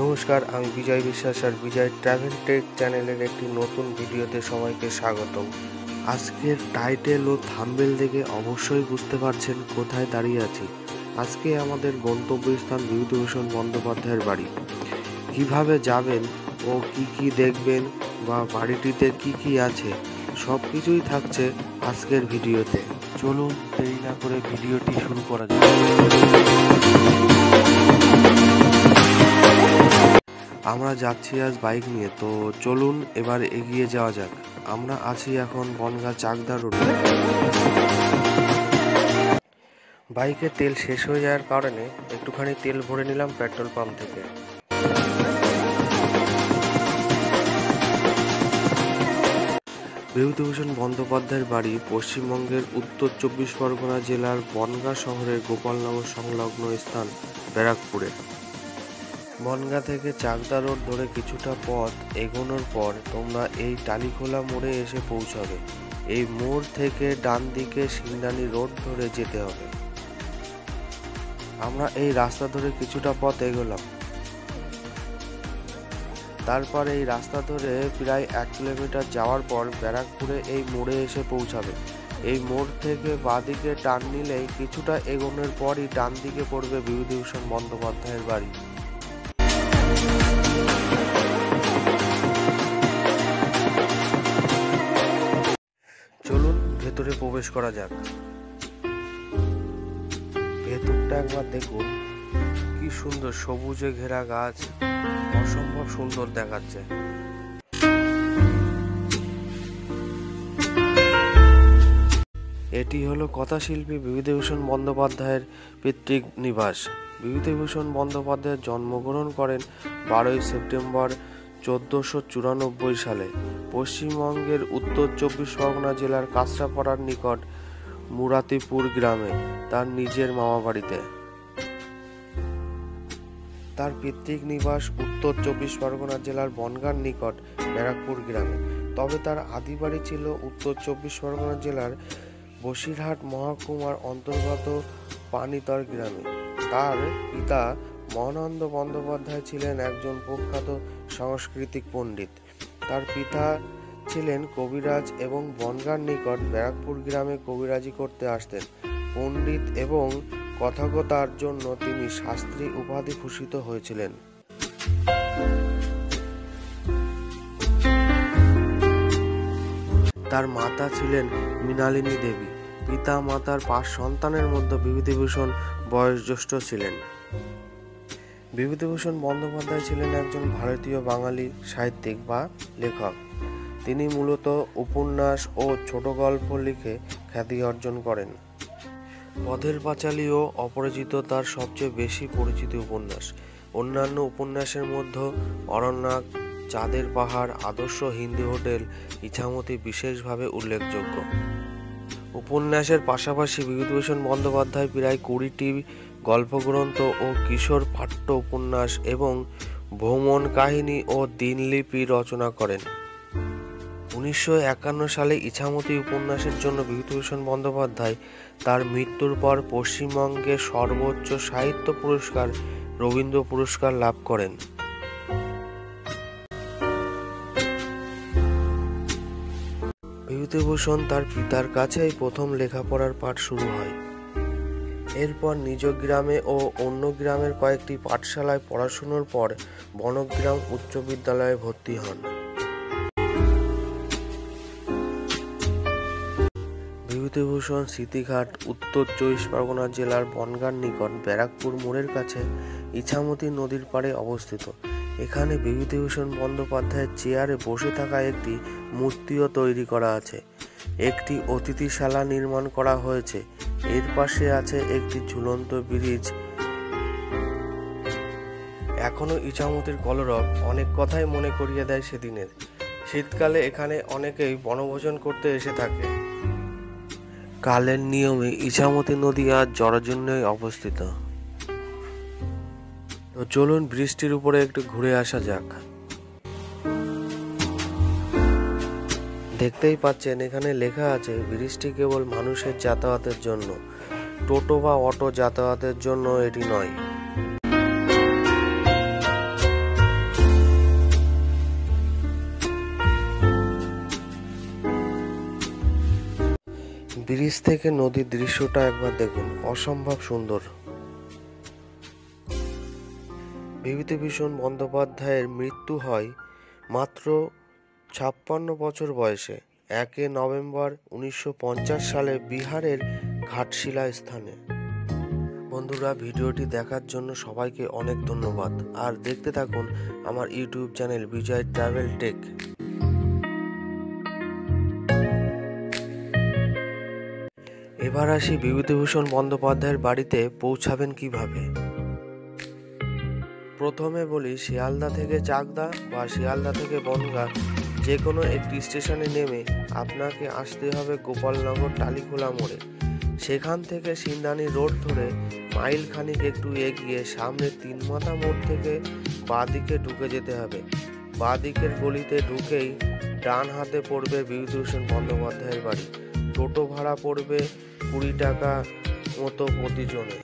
নমস্কার, আমি বিজয় বিশ্বাস আর বিজয় ট্রাভেল টেক চ্যানেলের একটি নতুন ভিডিওতে সবাইকে স্বাগতম। আজকের টাইটেল ও থাম্বনেল দেখে অবশ্যই বুঝতে পারছেন কোথায় দাঁড়িয়ে আছি। আজকে আমাদের গন্তব্যস্থান বিভূতিভূষণ বন্দ্যোপাধ্যায়ের বাড়ি। কিভাবে যাবেন ও কি দেখবেন বা বাড়িটিতে কি আছে সব কিছুই থাকছে আজকের ভিডিওতে। চলুন দেরি না করে ভিডিওটি শুরু করা যাক। আমরা যাচ্ছি আজ বাইক নিয়ে, তো চলুন এবার এগিয়ে যাওয়া যাক। আমরা আছি এখন বনগাঁ চাকদা রোডে। বাইকে তেল শেষ হয়ে যাওয়ার কারণে একটুখানি তেল ভরে নিলাম পেট্রোল পাম্প থেকে। বিভূতিভূষণ বন্দ্যোপাধ্যায়ের বাড়ি পশ্চিমবঙ্গের উত্তর 24 পরগনা জেলার বনগাঁ শহরের গোপালনগর সংলগ্ন স্থান ব্যারাকপুরে। বনগাঁ থেকে চাকদা রোড ধরে কিছুটা পথ এগোনোর পর তোমরা এই টালিখোলা মোড়ে এসে পৌঁছাবে। এই মোড় থেকে ডান দিকে সিংদানি রোড ধরে যেতে হবে। আমরা এই রাস্তা ধরে কিছুটা পথ এগোলাম। তারপর এই রাস্তা ধরে প্রায় 1 কিলোমিটার যাওয়ার পর ব্যারাকপুরে এই মোড়ে এসে পৌঁছাবে। এই মোড় থেকে বাঁদিকে টার্ন নিলেই কিছুটা এগোনোর পরই ডান দিকে পড়বে বিভূতিভূষণ বন্দ্যোপাধ্যায়ের বাড়ি। চলুন ভেতরে প্রবেশ করা যাক। ভেতরটা একবার দেখুন, কি সুন্দর সবুজে ঘেরা গাছ, অসম্ভব সুন্দর দেখাচ্ছে। এটি হলো কথাশিল্পী বিভূতিভূষণ বন্দ্যোপাধ্যায়ের পৈতৃক নিবাস। বিভূতিভূষণ বন্দ্যোপাধ্যায় জন্মগ্রহণ করেন 12 সেপ্টেম্বর 1494 সালে পশ্চিমবঙ্গের উত্তর 24 পরগনা জেলার কাঁচরাপাড়ার নিকট মুরাতিপুর গ্রামে তার নিজের মামাবাড়িতে। তার পৈতৃক নিবাস উত্তর 24 পরগনা জেলার বনগাঁর নিকট ব্যারাকপুর গ্রামে, তবে তার আদি বাড়ি ছিল উত্তর 24 পরগনা জেলার বসিরহাট মহকুমার অন্তর্গত পানিতর গ্রামে। তার পিতা মহানন্দ বন্দ্যোপাধ্যায় ছিলেন একজন প্রখ্যাত সাংস্কৃতিক পণ্ডিত। তার পিতা ছিলেন কবিরাজ এবং বনগাঁর নিকট ব্যারাকপুর গ্রামে কবিরাজি করতে আসতেন। পণ্ডিত এবং কথকতার জন্য তিনি শাস্ত্রী উপাধি ভূষিত হয়েছিলেন। তার মাতা ছিলেন মৃণালিনী দেবী। পিতা মাতার 5 সন্তানের মধ্যে বিভূতিভূষণ বয়োজ্যেষ্ঠ ছিলেন। বিভূতিভূষণ বন্দ্যোপাধ্যায় ছিলেন একজন ভারতীয় বাঙালি সাহিত্যিক বা লেখক। তিনি মূলত উপন্যাস ও ছোট গল্প লিখে খ্যাতি অর্জন করেন। পথের পাঁচালী ও অপরাজিত তার সবচেয়ে বেশি পরিচিত উপন্যাস। অন্যান্য উপন্যাসের মধ্যে অরণ্যক, চাঁদের পাহাড়, আদর্শ হিন্দু হোটেল, ইছামতি বিশেষভাবে উল্লেখযোগ্য। উপন্যাসের পাশাপাশি বিভূতিভূষণ বন্দ্যোপাধ্যায় প্রায় 20টি গল্পগ্রন্থ ও কিশোর পাঠ্য উপন্যাস এবং ভ্রমণ কাহিনী ও দিনলিপি রচনা করেন। 1951 সালে ইছামতি উপন্যাসের জন্য বিভূতিভূষণ বন্দ্যোপাধ্যায় তার মৃত্যুর পর পশ্চিমবঙ্গের সর্বোচ্চ সাহিত্য পুরস্কার রবীন্দ্র পুরস্কার লাভ করেন। বিভূতিভূষণ তার পিতার কাছেই প্রথম লেখাপড়ার পাঠ শুরু হয়। এরপর নিজ গ্রামে ও অন্য গ্রামের কয়েকটি পাঠশালায় পড়াশোনার পর বনগ্রাম উচ্চ বিদ্যালয়ে ভর্তি হন। বিভূতিভূষণ স্মৃতিঘাট উত্তর 24 পরগনা জেলার বনগাঁর নিকট ব্যারাকপুর মোড়ের কাছে ইছামতি নদীর পাড়ে অবস্থিত। এখানে বিভূতিভূষণ বন্দ্যোপাধ্যায়ের চেয়ারে বসে থাকা একটি মূর্তিও তৈরি করা আছে। একটি অতিথিশালা নির্মাণ করা হয়েছে। এর পাশে আছে একটি ঝুলন্ত ব্রিজ। এখনো ইছামতির কলরব অনেক কথাই মনে করিয়ে দেয় সেদিনের। শীতকালে এখানে অনেকেই বনভোজন করতে এসে থাকে। কালের নিয়মে ইছামতি নদী আজ জরাজীর্ণই অবস্থিত। তো চলুন ব্রিজটির উপরে একটু ঘুরে আসা যাক। দেখতেই পাচ্ছেন এখানে লেখা আছে ব্রিজটি কেবল মানুষের যাতায়াতের জন্য, টোটো বা অটো যাতায়াতের জন্য এটি নয়। ব্রিজ থেকে নদীর দৃশ্যটা একবার দেখুন, অসম্ভব সুন্দর। বিভূতিভূষণ বন্দ্যোপাধ্যায়ের মৃত্যু হয় মাত্র 56 বছর বয়সে 1 নভেম্বর 1950 সালে বিহারের ঘাটশিলা স্থানে। বন্ধুরা, ভিডিওটি দেখার জন্য সবাইকে অনেক ধন্যবাদ। আর দেখতে থাকুন আমার ইউটিউব চ্যানেল বিজয় ট্রাভেল টেক। এবার আসি বিভূতিভূষণ বন্দ্যোপাধ্যায়ের বাড়িতে পৌঁছাবেন কিভাবে। প্রথমে বলি, শিয়ালদা থেকে চাকদা বা শিয়ালদা থেকে বনগাঁ যে কোনো একটি স্টেশনে নেমে আপনাকে আসতে হবে গোপালনগর টালিখোলা মোড়ে। সেখান থেকে সিন্দানি রোড ধরে মাইল খানিক একটু এগিয়ে সামনে 3 মাথা মোড় থেকে বাঁ দিকে ঢুকে যেতে হবে। বাঁ দিকের গলিতে ঢুকেই ডান হাতে পড়বে বিভূতিভূষণ বন্দ্যোপাধ্যায়ের বাড়ি। টোটো ভাড়া পড়বে 20 টাকা মতো প্রতিজনে।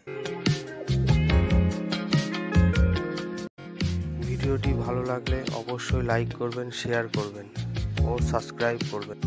ভিডিওটি ভালো লাগলে অবশ্যই লাইক করবেন, শেয়ার করবেন ও সাবস্ক্রাইব করবেন।